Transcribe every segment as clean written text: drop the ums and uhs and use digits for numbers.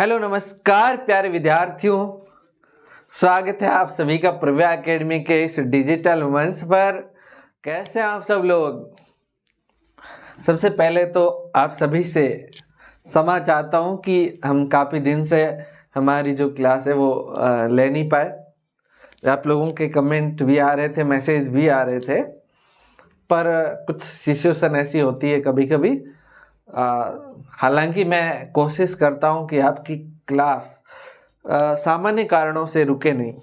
Hello नमस्कार प्यारे विद्यार्थियों, स्वागत है आप सभी का प्रव्या एकेडमी के इस डिजिटल मंच पर। कैसे हैं आप सब लोग? सबसे पहले तो आप सभी से क्षमा चाहता हूं कि हम काफ़ी दिन से हमारी जो क्लास है वो ले नहीं पाए। आप लोगों के कमेंट भी आ रहे थे, मैसेज भी आ रहे थे, पर कुछ सिचुएशन ऐसी होती है कभी कभी। हालांकि मैं कोशिश करता हूं कि आपकी क्लास सामान्य कारणों से रुके नहीं,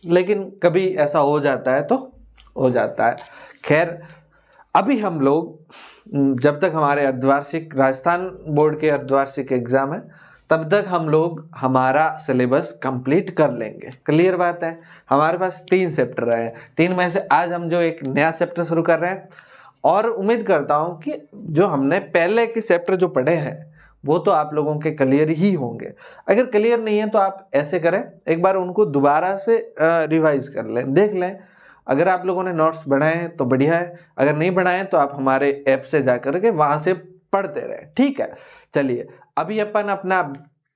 लेकिन कभी ऐसा हो जाता है तो हो जाता है। खैर, अभी हम लोग जब तक हमारे अर्धवार्षिक राजस्थान बोर्ड के अर्धवार्षिक एग्जाम है तब तक हम लोग हमारा सिलेबस कंप्लीट कर लेंगे। क्लियर बात है। हमारे पास 3 चैप्टर रहे हैं, 3 में से आज हम जो एक नया चैप्टर शुरू कर रहे हैं, और उम्मीद करता हूं कि जो हमने पहले के चैप्टर जो पढ़े हैं वो तो आप लोगों के क्लियर ही होंगे। अगर क्लियर नहीं है तो आप ऐसे करें, एक बार उनको दोबारा से रिवाइज कर लें, देख लें। अगर आप लोगों ने नोट्स बनाए हैं तो बढ़िया है, अगर नहीं बनाए तो आप हमारे ऐप से जाकर के वहां से पढ़ते रहें। ठीक है, चलिए अभी अपन अपना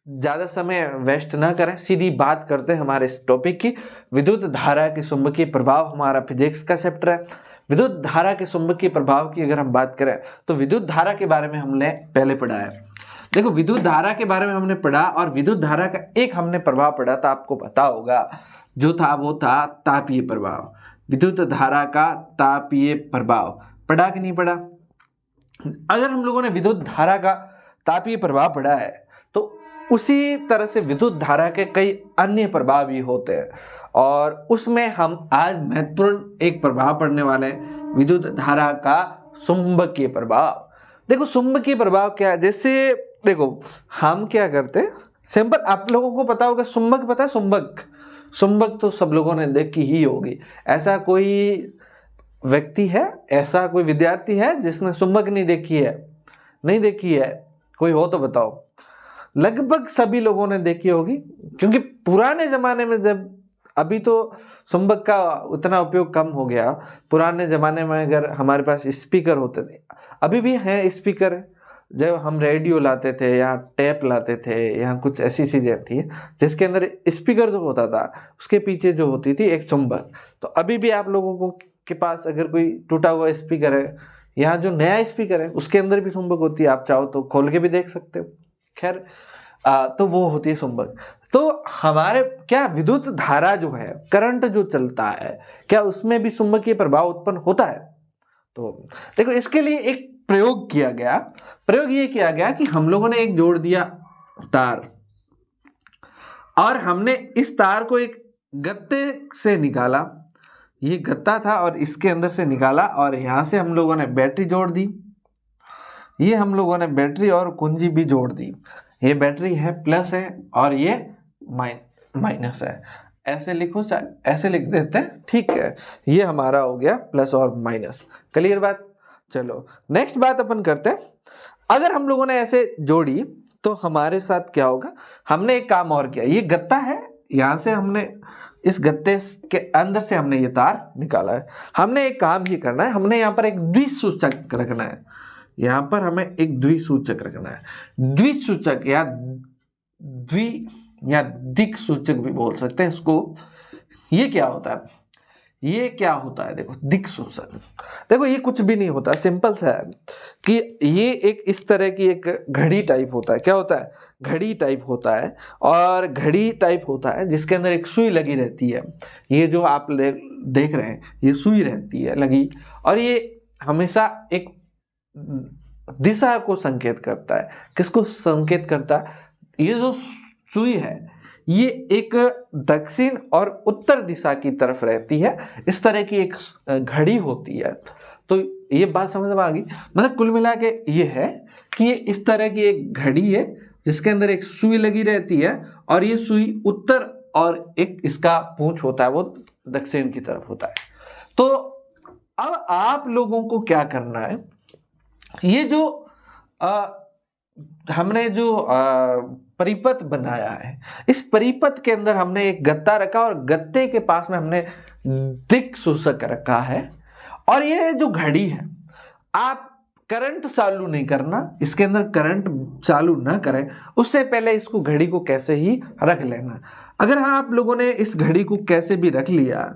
ज़्यादा समय वेस्ट ना करें, सीधी बात करते हैं हमारे इस टॉपिक की। विद्युत धारा के चुंबकीय प्रभाव हमारा फिजिक्स का चैप्टर है। विद्युत धारा के चुंबकीय प्रभाव की अगर हम बात करें तो विद्युत धारा के बारे में हमने पहले पढ़ा है। देखो, विद्युत धारा के बारे में हमने पढ़ा और विद्युत धारा का एक हमने प्रभाव पढ़ा था, आपको पता होगा, जो था वो था तापीय प्रभाव। विद्युत धारा का तापीय प्रभाव पढ़ा कि नहीं पढ़ा? अगर हम लोगों ने विद्युत धारा का तापीय प्रभाव पढ़ा है तो उसी तरह से विद्युत धारा के कई अन्य प्रभाव भी होते हैं, और उसमें हम आज महत्वपूर्ण एक प्रभाव पढ़ने वाले हैं, विद्युत धारा का चुंबकीय प्रभाव। देखो, चुंबकीय प्रभाव क्या है? जैसे देखो, हम क्या करते हैं, सिंपल, आप लोगों को पता होगा चुंबक, पता है चुंबक? चुंबक तो सब लोगों ने देखी ही होगी। ऐसा कोई व्यक्ति है, ऐसा कोई विद्यार्थी है जिसने चुंबक नहीं देखी है? नहीं देखी है? कोई हो तो बताओ। लगभग सभी लोगों ने देखी होगी, क्योंकि पुराने जमाने में, जब अभी तो चुंबक का उतना उपयोग कम हो गया, पुराने जमाने में अगर हमारे पास स्पीकर होते थे, अभी भी हैं स्पीकर, जब हम रेडियो लाते थे या टेप लाते थे या कुछ ऐसी चीजें थी जिसके अंदर स्पीकर जो होता था उसके पीछे जो होती थी एक चुंबक। तो अभी भी आप लोगों को के पास अगर कोई टूटा हुआ स्पीकर है या जो नया स्पीकर है उसके अंदर भी चुंबक होती है, आप चाहो तो खोल के भी देख सकते हो। खैर, तो वो होती है चुंबक। तो हमारे क्या विद्युत धारा जो है, करंट जो चलता है, क्या उसमें भी चुंबकीय प्रभाव उत्पन्न होता है? तो देखो, इसके लिए एक प्रयोग किया गया। प्रयोग ये किया गया कि हम लोगों ने एक जोड़ दिया तार, और हमने इस तार को एक गत्ते से निकाला, ये गत्ता था और इसके अंदर से निकाला, और यहां से हम लोगों ने बैटरी जोड़ दी। ये हम लोगों ने बैटरी और कुंजी भी जोड़ दी। ये बैटरी है, प्लस है, और ये माइनस है। ऐसे लिखो, ऐसे लिख देते हैं, ठीक है। ये हमारा हो गया प्लस और माइनस। क्लियर बात? चलो नेक्स्ट बात अपन करते हैं। अगर हम लोगों ने ऐसे जोड़ी तो हमारे साथ क्या होगा? हमने एक काम और किया, ये गत्ता है, यहां से हमने इस गत्ते के अंदर से हमने ये तार निकाला है। हमने एक काम ही करना है, हमने यहाँ पर एक द्विसूचक रखना है। यहाँ पर हमें एक द्विसूचक रखना है। द्विसूचक या दिक सूचक भी बोल सकते हैं इसको। ये क्या होता है? ये क्या होता है? देखो, दिक सूचक, देखो ये कुछ भी नहीं होता, सिंपल सा है कि ये एक इस तरह की एक घड़ी टाइप होता है। क्या होता है? घड़ी टाइप होता है, और घड़ी टाइप होता है जिसके अंदर एक सुई लगी रहती है। ये जो आप देख रहे हैं, ये सुई रहती है लगी, और ये हमेशा एक दिशा को संकेत करता है। किसको संकेत करता है? ये जो सुई है ये एक दक्षिण और उत्तर दिशा की तरफ रहती है। इस तरह की एक घड़ी होती है। तो ये बात समझ में आ गई? मतलब कुल मिला के ये है कि ये इस तरह की एक घड़ी है जिसके अंदर एक सुई लगी रहती है, और ये सुई उत्तर, और एक इसका पूंछ होता है वो दक्षिण की तरफ होता है। तो अब आप लोगों को क्या करना है, ये जो हमने जो परिपथ बनाया है, इस परिपथ के अंदर हमने एक गत्ता रखा, और गत्ते के पास में हमने दिक सूचक रखा है। और ये जो घड़ी है, आप करंट चालू नहीं करना, इसके अंदर करंट चालू ना करें, उससे पहले इसको घड़ी को कैसे ही रख लेना। अगर हाँ आप लोगों ने इस घड़ी को कैसे भी रख लिया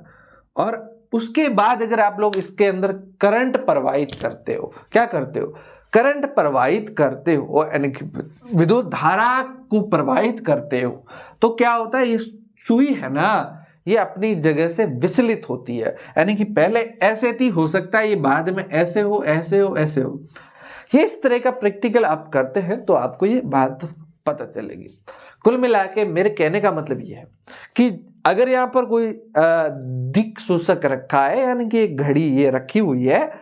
और उसके बाद अगर आप लोग इसके अंदर करंट प्रवाहित करते हो, क्या करते हो, करंट प्रवाहित करते हो, यानी कि विद्युत धारा को प्रवाहित करते हो, तो क्या होता है, ये सुई है ना, ये अपनी जगह से विचलित होती है। यानी कि पहले ऐसे थी, हो सकता है ये बाद में ऐसे हो, ऐसे हो, ऐसे हो। ये इस तरह का प्रैक्टिकल आप करते हैं तो आपको ये बात पता चलेगी। कुल मिला के मेरे कहने का मतलब ये है कि अगर यहाँ पर कोई दिक् सूचक रखा है, यानी कि एक घड़ी ये रखी हुई है,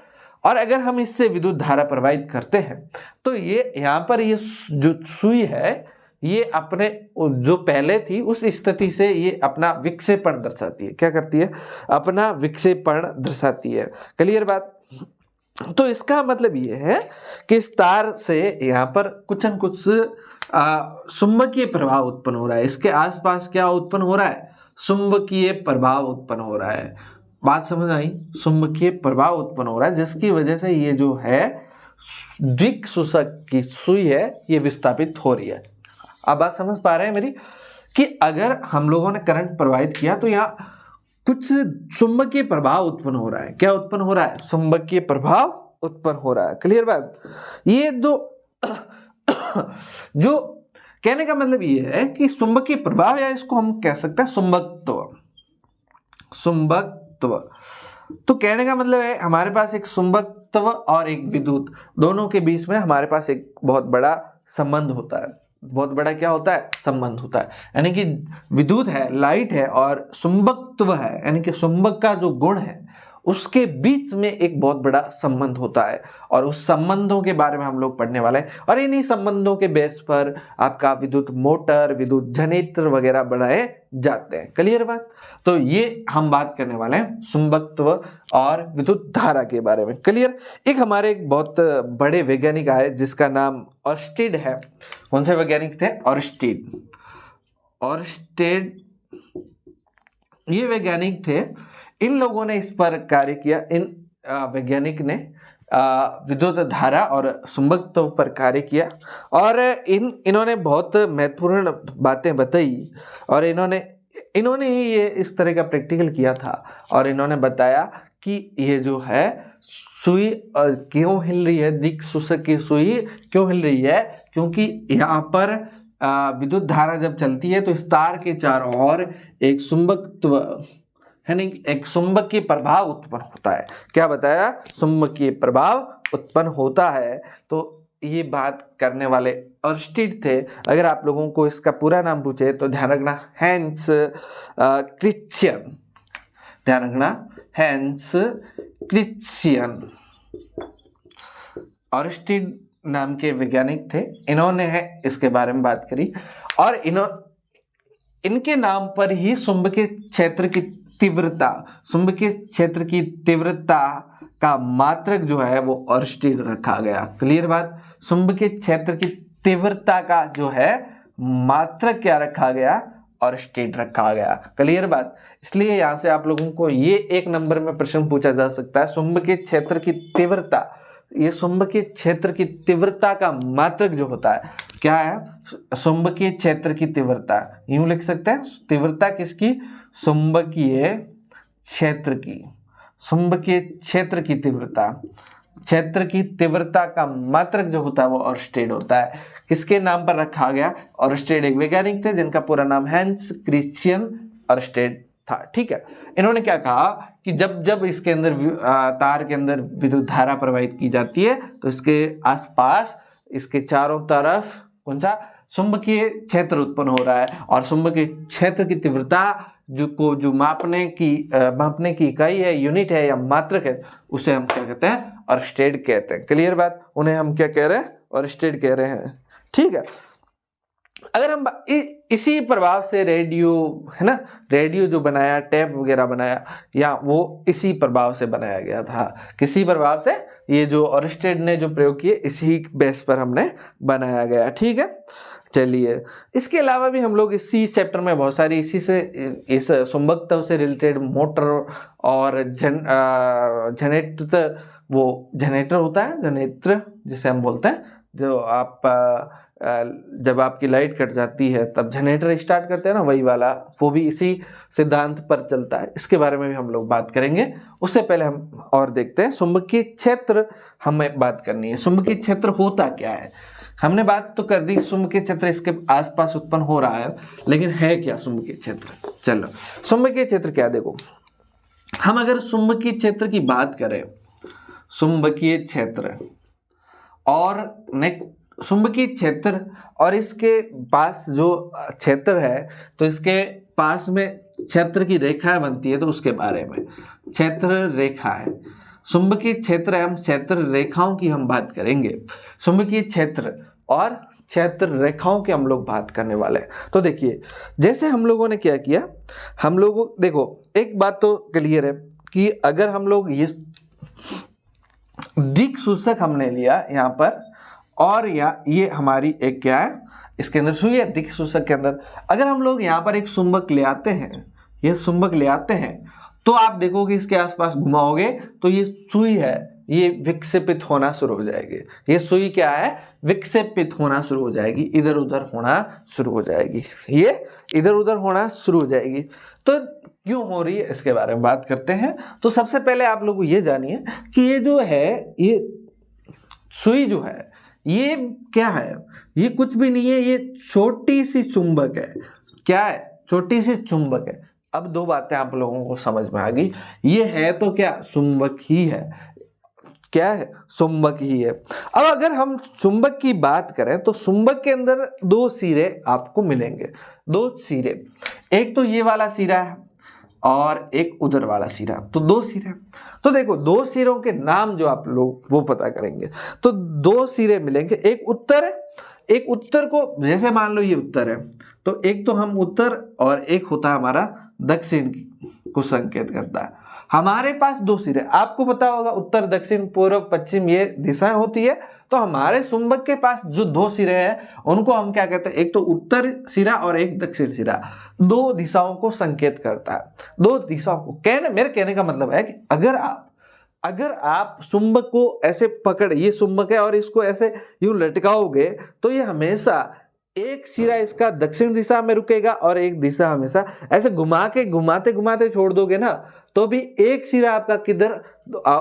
और अगर हम इससे विद्युत धारा प्रवाहित करते हैं तो ये यहाँ पर ये जो सुई है ये अपने जो पहले थी उस स्थिति से ये अपना विक्षेपण दर्शाती है। क्या करती है, अपना विक्षेपण दर्शाती है। क्लियर बात। तो इसका मतलब ये है कि इस तार से यहाँ पर कुछ न कुछ चुंबकीय प्रभाव उत्पन्न हो रहा है। इसके आसपास क्या उत्पन्न हो रहा है, चुंबकीय प्रभाव उत्पन्न हो रहा है। बात समझ आई, चुंबकीय प्रभाव उत्पन्न हो रहा है, जिसकी वजह से ये जो है द्विक सूचक की सुई है ये विस्थापित हो रही है। अब बात समझ पा रहे हैं मेरी, कि अगर हम लोगों ने करंट प्रवाहित किया तो यहाँ कुछ चुंबकीय प्रभाव उत्पन्न हो रहा है। क्या उत्पन्न हो रहा है, चुंबकीय प्रभाव उत्पन्न हो रहा है। क्लियर बात। ये जो कहने का मतलब ये है कि चुंबकीय प्रभाव, या इसको हम कह सकते हैं चुंबकत्व। चुंबकत्व तो कहने का मतलब है हमारे पास एक चुंबकत्व और एक विद्युत, दोनों के बीच में हमारे पास एक बहुत बड़ा संबंध होता है। बहुत बड़ा क्या होता है, संबंध होता है। यानी कि विद्युत है, लाइट है, और चुंबकत्व है, यानी कि चुंबक का जो गुण है उसके बीच में एक बहुत बड़ा संबंध होता है, और उस संबंधों के बारे में हम लोग पढ़ने वाले हैं। और इन्हीं संबंधों के बेस पर आपका विद्युत मोटर, विद्युत जनरेटर वगैरह बनाए जाते हैं। क्लियर बात। तो ये हम बात करने वाले हैं चुंबकत्व और विद्युत धारा के बारे में। क्लियर। एक हमारे एक बहुत बड़े वैज्ञानिक आए जिसका नाम ऑर्स्टेड है। कौन से वैज्ञानिक थे, ऑर्स्टेड। ऑर्स्टेड ये वैज्ञानिक थे। इन लोगों ने इस पर कार्य किया। इन वैज्ञानिक ने विद्युत धारा और चुंबकत्व पर कार्य किया, और इन्होंने बहुत महत्वपूर्ण बातें बताई, और इन्होंने ही ये इस तरह का प्रैक्टिकल किया था, और इन्होंने बताया कि ये जो है सुई क्यों हिल रही है, दिक् सूचक की सुई क्यों हिल रही है, क्योंकि यहाँ पर विद्युत धारा जब चलती है तो इस तार के चारों ओर एक चुंबकत्व, यानी एक चुंबकीय प्रभाव उत्पन्न होता है। क्या बताया, चुंबकीय प्रभाव उत्पन्न होता है। तो ये बात करने वाले ऑर्स्टेड थे। अगर आप लोगों को इसका पूरा नाम पूछे तो ध्यान रखना, हैंस क्रिश्चियन। ध्यान रखना, हैंस क्रिश्चियन ऑर्स्टेड नाम के वैज्ञानिक थे। इन्होंने है इसके बारे में बात करी, और इनके नाम पर ही चुंबकीय क्षेत्र की तीव्रता, चुंबकीय क्षेत्र की तीव्रता का मात्रक जो है वो ऑर्स्टेड रखा गया। क्लियर बात। चुंबकीय क्षेत्र की तीव्रता का जो है मात्रक क्या रखा गया, ऑर्स्टेड रखा गया। क्लियर बात। इसलिए यहां से आप लोगों को ये एक नंबर में प्रश्न पूछा जा सकता है, चुंबकीय क्षेत्र की तीव्रता, ये चुंबकीय क्षेत्र की तीव्रता का मात्रक जो होता है क्या है, चुंबकीय क्षेत्र की तीव्रता। यूं लिख सकते हैं, तीव्रता किसकी, चुंबकीय क्षेत्र की, चुंबकीय क्षेत्र की तीव्रता, क्षेत्र की तीव्रता का मात्रक जो होता है वो ऑर्स्टेड होता है। किसके नाम पर रखा गया, ऑर्स्टेड एक वैज्ञानिक थे जिनका पूरा नाम हैंस क्रिश्चियन ऑर्स्टेड था। ठीक है। इन्होंने क्या कहा कि जब इसके अंदर तार के अंदर विद्युत धारा प्रवाहित की जाती है तो इसके आसपास, इसके चारों तरफ कौन सा, चुंबकीय क्षेत्र उत्पन्न हो रहा है, और चुंबकीय क्षेत्र की तीव्रता जो मापने की इकाई है, यूनिट है या मात्रक है, उसे हम क्या कहते हैं, ऑर्स्टेड कहते हैं। क्लियर बात। उन्हें हम क्या कह रहे हैं, ऑर्स्टेड कह रहे हैं। ठीक है। अगर हम इसी प्रभाव से रेडियो है ना, रेडियो जो बनाया, टेप वगैरह बनाया, या वो इसी प्रभाव से बनाया गया था। किसी प्रभाव से, ये जो ऑर्स्टेड ने जो प्रयोग किए इसी बेस पर हमने बनाया गया। ठीक है। चलिए, इसके अलावा भी हम लोग इसी चैप्टर में बहुत सारी इस चुंबकत्व से रिलेटेड मोटर और जनरेटर वो जनरेटर होता है, जनरेटर जिसे हम बोलते हैं, जो आप जब आपकी लाइट कट जाती है तब जनरेटर स्टार्ट करते हैं ना, वही वाला, वो भी इसी सिद्धांत पर चलता है। इसके बारे में भी हम लोग बात करेंगे। उससे पहले हम और देखते हैं चुंबकीय क्षेत्र, हमें बात करनी है। चुंबकीय क्षेत्र होता क्या है? हमने बात तो कर दी, चुंबकीय क्षेत्र इसके आसपास उत्पन्न हो रहा है, लेकिन है क्या चुंबकीय क्षेत्र? चलो, चुंबकीय क्षेत्र क्या, देखो हम अगर चुंबकीय क्षेत्र की बात करें, चुंबकीय क्षेत्र और चुंबकीय क्षेत्र और इसके पास जो क्षेत्र है, तो इसके पास में क्षेत्र की रेखाएं बनती है, तो उसके बारे में क्षेत्र रेखा है। चुंबकीय क्षेत्र एवं क्षेत्र रेखाओं की हम बात करेंगे। चुंबकीय क्षेत्र और क्षेत्र रेखाओं की हम लोग बात करने वाले हैं। तो देखिए, जैसे हम लोगों ने क्या किया, हम लोग देखो, एक बात तो क्लियर है कि अगर हम लोग ये दिक् सूचक हमने लिया यहाँ पर, और ये हमारी एक क्या है, इसके अंदर सुई है, दिक् सूचक के अंदर अगर हम लोग यहाँ पर एक चुंबक ले आते हैं, ये चुंबक ले आते हैं, तो आप देखोगे इसके आसपास घुमाओगे तो ये सुई है, ये विक्षेपित होना शुरू हो जाएगी। ये सुई क्या है? विक्षेपित होना शुरू हो जाएगी, इधर उधर होना शुरू हो जाएगी, ये इधर उधर होना शुरू हो जाएगी। तो क्यों हो रही है, इसके बारे में बात करते हैं। तो सबसे पहले आप लोग ये जानिए कि ये जो है, ये सुई जो है, ये क्या है? ये कुछ भी नहीं है, ये छोटी सी चुंबक है। क्या है? छोटी सी चुंबक है। अब दो बातें आप लोगों को समझ में आ गई, ये है तो क्या? चुंबक ही है। क्या है? चुंबक ही है। अब अगर हम चुंबक की बात करें तो चुंबक के अंदर दो सिरे आपको मिलेंगे, दो सिरे, एक तो ये वाला सिरा है और एक उधर वाला सिरा, तो दो सिरे। तो देखो, दो सिरों के नाम जो आप लोग वो पता करेंगे, तो दो सिरे मिलेंगे, एक उत्तर है, एक उत्तर को, जैसे मान लो ये उत्तर है, तो एक तो हम उत्तर और एक होता है हमारा दक्षिण को संकेत करता है। हमारे पास दो सिरे, आपको पता होगा उत्तर दक्षिण पूर्व पश्चिम ये दिशाएं होती है। तो हमारे चुंबक के पास जो दो सिरे हैं उनको हम क्या कहते हैं? एक तो उत्तर सिरा और एक दक्षिण सिरा, दो दिशाओं को संकेत करता है। दो दिशाओं को मेरे कहने का मतलब है कि अगर आप चुंबक को ऐसे पकड़, ये चुंबक है और इसको ऐसे यूं लटकाओगे तो ये हमेशा एक सिरा इसका दक्षिण दिशा में रुकेगा और एक दिशा हमेशा ऐसे घुमाते घुमाते छोड़ दोगे ना, तो भी एक सिरा आपका किधर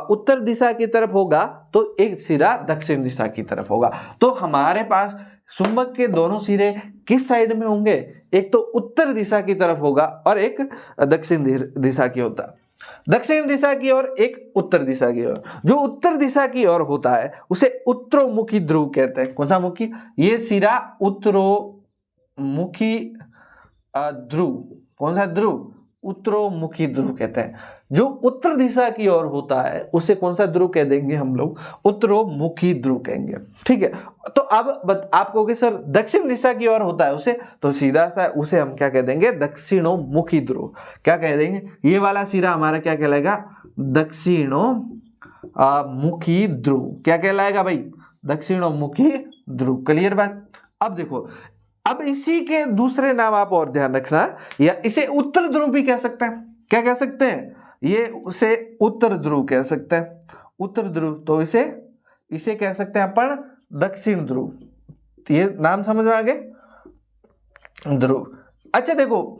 उत्तर दिशा की तरफ होगा तो एक सिरा दक्षिण दिशा की तरफ होगा। तो हमारे पास चुंबक के दोनों सिरे किस साइड में होंगे? एक तो उत्तर दिशा की तरफ होगा और एक दक्षिण दिशा की होता, दक्षिण दिशा की ओर, एक उत्तर दिशा की ओर। जो उत्तर दिशा की ओर होता है उसे उत्तरोमुखी ध्रुव कहते हैं। कौन सा मुखी? ये सिरा उत्तरोमुखी ध्रुव। कौन सा ध्रुव? उत्तरोमुखी ध्रुव कहते हैं। जो उत्तर दिशा की ओर होता है उसे कौन सा ध्रुव कह देंगे हम लोग? उत्तरोमुखी ध्रुव कहेंगे। ठीक है। तो अब आप कहोगे सर दक्षिण दिशा की ओर होता है उसे, तो सीधा सा उसे हम क्या कह देंगे? दक्षिणोमुखी ध्रुव। क्या कह देंगे? ये वाला सिरा हमारा क्या कहलाएगा? दक्षिणोमुखी ध्रुव। क्या कहलाएगा भाई? दक्षिणोमुखी ध्रुव। क्लियर बात? अब देखो, अब इसी के दूसरे नाम आप और ध्यान रखना, या इसे उत्तर ध्रुव भी कह सकते हैं। क्या कह सकते हैं? ये उसे उत्तर ध्रुव कह सकते हैं। उत्तर ध्रुव, तो इसे कह सकते हैं अपन दक्षिण ध्रुव। ये नाम समझ में आ गए? ध्रुव। अच्छा देखो,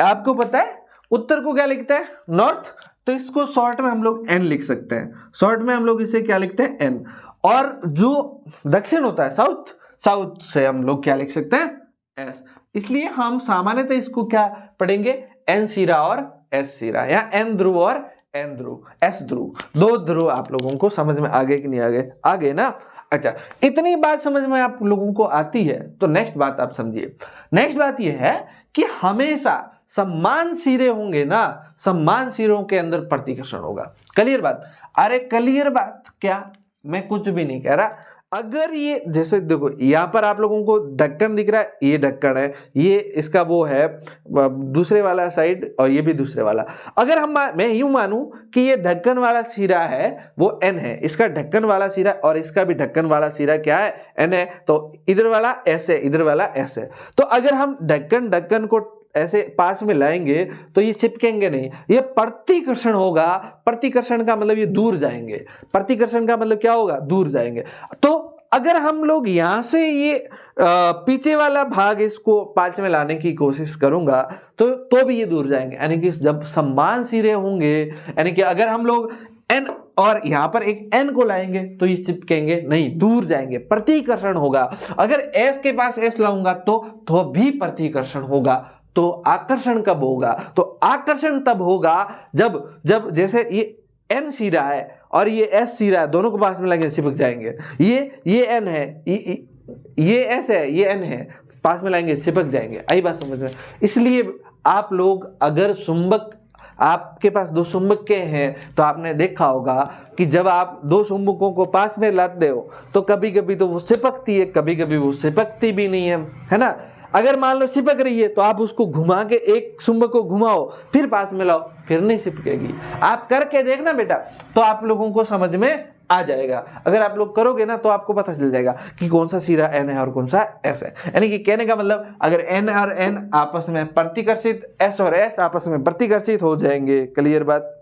आपको पता है उत्तर को क्या लिखते हैं? नॉर्थ। तो इसको शॉर्ट में हम लोग एन लिख सकते हैं। शॉर्ट में हम लोग इसे क्या लिखते हैं? एन। और जो दक्षिण होता है साउथ, साउथ से हम लोग क्या लिख सकते हैं? एस। इसलिए हम सामान्यतः इसको क्या पढ़ेंगे? एन सिरा और एस सिरा, या एन ध्रुव और एन ध्रुव, एस ध्रुव। दो ध्रुव आप लोगों को समझ में आ गए कि नहीं आ गए? आ गए ना? अच्छा, इतनी बात समझ में आप लोगों को आती है तो नेक्स्ट बात आप समझिए। नेक्स्ट बात यह है कि हमेशा समान सिरे होंगे ना, समान सिरों के अंदर प्रतिकर्षण होगा। क्लियर बात? अरे क्लियर बात क्या? मैं कुछ भी नहीं कह रहा। अगर ये जैसे देखो, यहाँ पर आप लोगों को ढक्कन दिख रहा है, ये ढक्कन है, ये इसका वो है दूसरे वाला साइड और ये भी दूसरे वाला। अगर मैं यूं मानूं कि ये ढक्कन वाला सिरा है वो एन है, इसका ढक्कन वाला सिरा और इसका भी ढक्कन वाला सिरा क्या है? एन है। तो इधर वाला एस है, इधर वाला एस है। तो अगर हम ढक्कन को ऐसे पास में लाएंगे तो ये चिपकेंगे नहीं, ये प्रतिकर्षण होगा। प्रतिकर्षण का मतलब ये दूर जाएंगे, प्रतिकर्षण का मतलब क्या होगा, दूर जाएंगे। तो अगर हम लोग यहां से ये पीछे वाला भाग इसको पास में लाने की कोशिश करूंगा तो भी ये दूर जाएंगे, यानी कि जब समान सिरे होंगे, यानी कि अगर हम लोग n और यहां पर एक n को लाएंगे तो ये चिपकेंगे नहीं, दूर जाएंगे, प्रतिकर्षण होगा। अगर s के पास s लाऊंगा तो भी प्रतिकर्षण होगा। तो आकर्षण कब होगा, तो आकर्षण तब होगा जब जब जैसे ये n सिरा है और ये s सिरा है, दोनों को पास में लाएंगे चिपक जाएंगे। ये n है, ये s है, ये n है, पास में लाएंगे चिपक जाएंगे। आई बात समझ में। इसलिए आप लोग अगर चुंबक, आपके पास दो चुंबक हैं तो आपने देखा होगा कि जब आप दो चुंबकों को पास में लाते हो तो कभी कभी तो वो चिपकती है, कभी कभी वो चिपकती भी नहीं है ना। अगर मान लो चिपक रही है तो आप उसको घुमा के एक चुंबक को घुमाओ फिर पास में लाओ, फिर नहीं चिपकेगी। आप करके देखना बेटा, तो आप लोगों को समझ में आ जाएगा। अगर आप लोग करोगे ना तो आपको पता चल जाएगा कि कौन सा सिरा n है और कौन सा s है। यानी कि कहने का मतलब अगर n और n आपस में प्रतिकर्षित, s और s आपस में प्रतिकर्षित हो जाएंगे। क्लियर बात,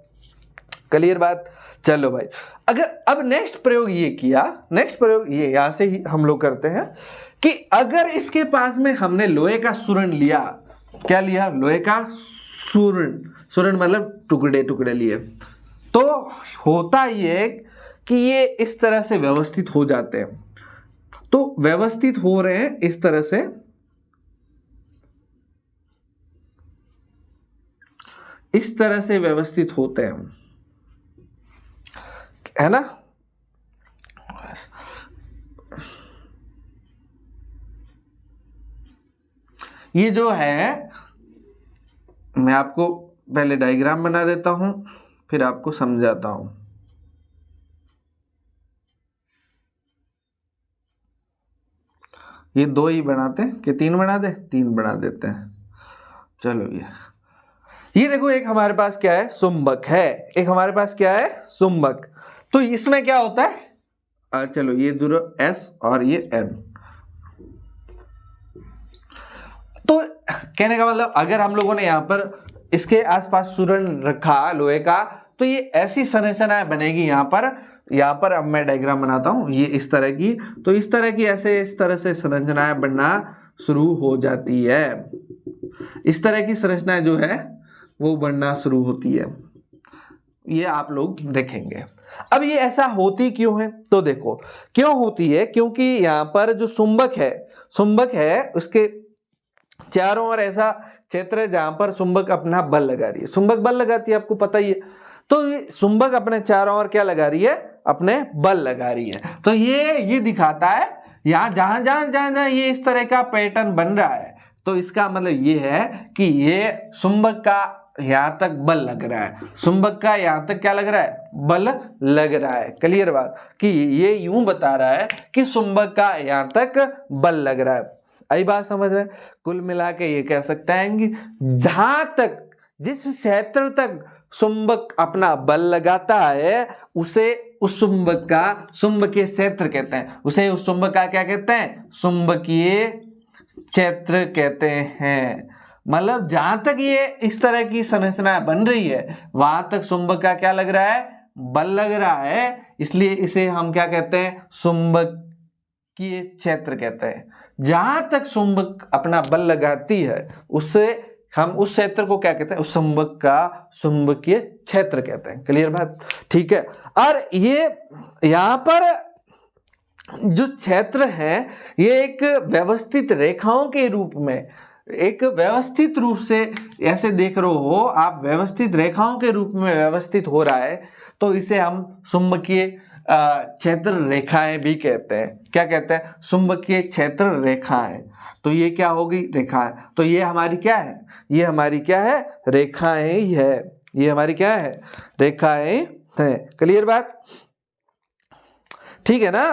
क्लियर बात। चलो भाई, अगर अब नेक्स्ट प्रयोग ये किया, नेक्स्ट प्रयोग ये यहां से ही हम लोग करते हैं कि अगर इसके पास में हमने लोहे का सूरण लिया, क्या लिया, लोहे का सूरण, सूरण मतलब टुकड़े टुकड़े लिए, तो होता ये कि ये इस तरह से व्यवस्थित हो जाते हैं। तो व्यवस्थित हो रहे हैं इस तरह से, इस तरह से व्यवस्थित होते हैं, है ना। ये जो है, मैं आपको पहले डायग्राम बना देता हूं फिर आपको समझाता हूं। ये दो ही बनाते हैं कि तीन बना दे, तीन बना देते हैं। चलो ये देखो, एक हमारे पास क्या है, चुंबक है, एक हमारे पास क्या है, चुंबक। तो इसमें क्या होता है, चलो ये दूर S और ये N। तो कहने का मतलब अगर हम लोगों ने यहां पर इसके आसपास सूरण रखा लोहे का तो ये ऐसी संरचना बनेगी। यहाँ पर अब मैं डायग्राम बनाता हूं, ये इस तरह की, तो इस तरह की ऐसे इस तरह से संरचनाएं बनना शुरू हो जाती है। इस तरह की संरचनाएं जो है वो बनना शुरू होती है, ये आप लोग देखेंगे। अब ये ऐसा होती क्यों है, तो देखो क्यों होती है, क्योंकि यहाँ पर जो चुंबक है उसके चारों ओर ऐसा क्षेत्र है जहां पर चुंबक अपना बल लगा रही है। चुंबक बल लगाती है, आपको पता ही है। तो ये चुंबक अपने चारों ओर क्या लगा रही है, अपने बल लगा रही है। तो ये दिखाता है यहाँ जहां जहां जहां जहां ये इस तरह का पैटर्न बन रहा है, तो इसका मतलब ये है कि ये चुंबक का यहाँ तक बल लग रहा है, चुंबक का यहाँ तक क्या लग रहा है, बल लग रहा है। क्लियर बात, कि ये यूं बता रहा है कि चुंबक का यहाँ तक बल लग रहा है। आई बात समझ में। कुल मिला के ये कह सकते हैं कि जहां तक, जिस क्षेत्र तक चुंबक अपना बल लगाता है उसे उस चुंबक का चुंबकीय क्षेत्र कहते हैं। उसे उस चुंबक का क्या कहते हैं, चुंबकीय क्षेत्र कहते हैं। मतलब जहां तक ये इस तरह की संरचना बन रही है वहां तक चुंबक का क्या लग रहा है, बल लग रहा है। इसलिए इसे हम क्या कहते हैं, चुंबकीय क्षेत्र कहते हैं। जहां तक चुंबक अपना बल लगाती है उससे हम उस क्षेत्र को क्या कहते हैं, उस चुंबक का चुंबकीय क्षेत्र कहते हैं। क्लियर बात, ठीक है। और ये यहां पर जो क्षेत्र है ये एक व्यवस्थित रेखाओं के रूप में, एक व्यवस्थित रूप से ऐसे देख रहे हो आप, व्यवस्थित रेखाओं के रूप में व्यवस्थित हो रहा है, तो इसे हम चुंबकीय क्षेत्र रेखाएं भी कहते हैं। क्या कहते हैं, चुंबकीय क्षेत्र रेखाएं। तो ये क्या होगी, रेखाएं। तो ये हमारी क्या है, ये हमारी क्या है, रेखाएं ही है। ये हमारी क्या है, रेखाएं हैं। क्लियर बात, ठीक है ना।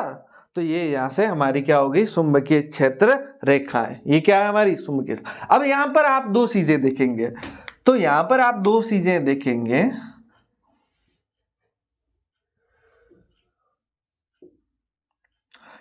तो ये यहां से हमारी क्या होगी, चुंबकीय क्षेत्र रेखाएं। ये क्या है, हमारी चुंबकीय। अब यहां पर आप दो चीजें देखेंगे, तो यहां पर आप दो चीजें देखेंगे।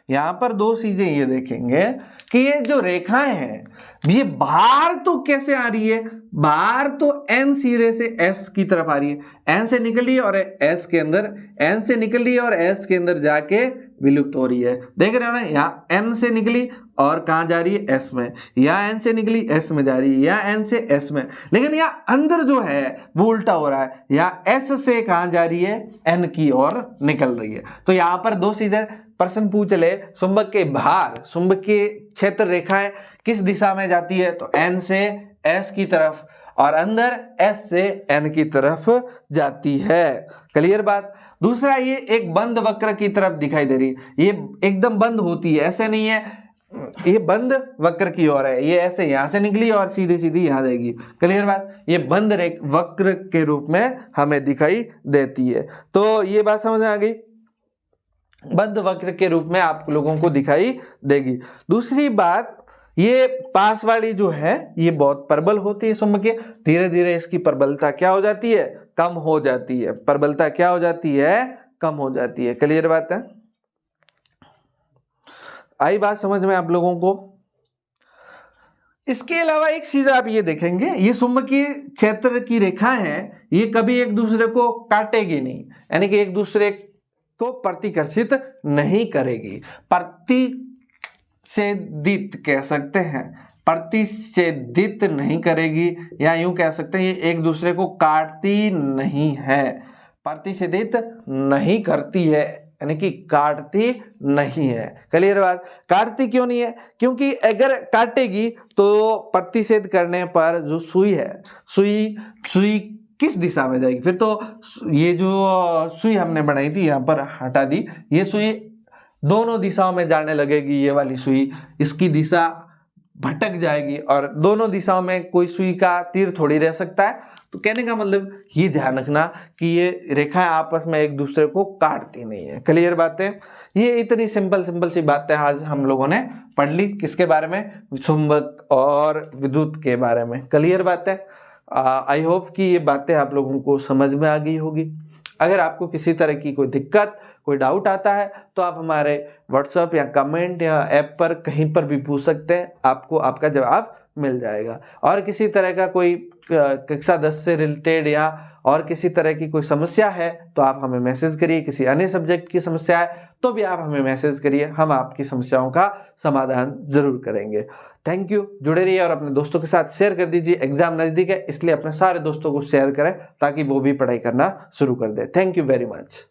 यहां पर दो चीजें ये देखेंगे कि ये जो रेखाएं हैं, ये बाहर तो कैसे आ रही है, बाहर तो n सिरे से s की तरफ आ रही है, n से निकल रही है और s के अंदर, n से निकल रही है और s के अंदर जाके विलुप्त हो रही है। देख रहे हो ना, यहाँ n से निकली और कहाँ जा रही है, s में, यहाँ n से निकली s में जा रही है, यहाँ n से s में, लेकिन यहाँ अंदर जो है वो उल्टा हो रहा है, यहाँ s से कहाँ जा रही है, n की ओर निकल रही है। तो यहाँ पर दो चीजें प्रश्न पूछ ले, चुंबक के बाहर चुंबकीय क्षेत्र रेखाएं किस दिशा में जाती है, तो n से s की तरफ, और अंदर s से n की तरफ जाती है। क्लियर बात। दूसरा, ये एक बंद वक्र की तरफ दिखाई दे रही है, ये एकदम बंद होती है, ऐसे नहीं है, ये बंद वक्र की ओर है, ये ऐसे यहां से निकली और सीधी सीधी यहां जाएगी। क्लियर बात। ये बंद वक्र के रूप में हमें दिखाई देती है। तो ये बात समझ में आ गई, बंद वक्र के रूप में आप लोगों को दिखाई देगी। दूसरी बात, ये पास वाली जो है ये बहुत प्रबल होती है चुंबकीय, धीरे धीरे इसकी प्रबलता क्या हो जाती है, कम हो जाती है, प्रबलता क्या हो जाती है, कम हो जाती है। क्लियर बात है, आई बात समझ में आप लोगों को। इसके अलावा एक चीज आप ये देखेंगे, ये चुंबकीय क्षेत्र की रेखाएं हैं, ये कभी एक दूसरे को काटेगी नहीं, यानी कि एक दूसरे को प्रतिकर्षित नहीं करेगी, प्रतिच्छेदित कह सकते हैं, प्रतिच्छेदित नहीं करेगी, या यूं कह सकते हैं ये एक दूसरे को काटती नहीं है, प्रतिच्छेदित नहीं करती है, यानी कि काटती नहीं है। क्लियर बात। काटती क्यों नहीं है, क्योंकि अगर काटेगी तो प्रतिच्छेद करने पर जो सुई है, सुई किस दिशा में जाएगी, फिर तो ये जो सुई हमने बनाई थी यहाँ पर हटा दी, ये सुई दोनों दिशाओं में जाने लगेगी, ये वाली सुई, इसकी दिशा भटक जाएगी और दोनों दिशाओं में कोई सुई का तीर थोड़ी रह सकता है। तो कहने का मतलब ये ध्यान रखना कि ये रेखाएं आपस में एक दूसरे को काटती नहीं है। क्लियर बातें। ये इतनी सिंपल सी बातें आज हम लोगों ने पढ़ ली, किसके बारे में, चुंबक और विद्युत के बारे में। क्लियर बातें। आई होप कि ये बातें आप लोगों को समझ में आ गई होगी। अगर आपको किसी तरह की कोई दिक्कत, कोई डाउट आता है तो आप हमारे व्हाट्सएप या कमेंट या ऐप पर कहीं पर भी पूछ सकते हैं, आपको आपका जवाब मिल जाएगा। और किसी तरह का कोई कक्षा 10 से रिलेटेड या और किसी तरह की कोई समस्या है तो आप हमें मैसेज करिए, किसी अन्य सब्जेक्ट की समस्या है तो भी आप हमें मैसेज करिए, हम आपकी समस्याओं का समाधान जरूर करेंगे। Thank you. जुड़े रहिए और अपने दोस्तों के साथ शेयर कर दीजिए। एग्जाम नजदीक है इसलिए अपने सारे दोस्तों को शेयर करें ताकि वो भी पढ़ाई करना शुरू कर दे। Thank you very much.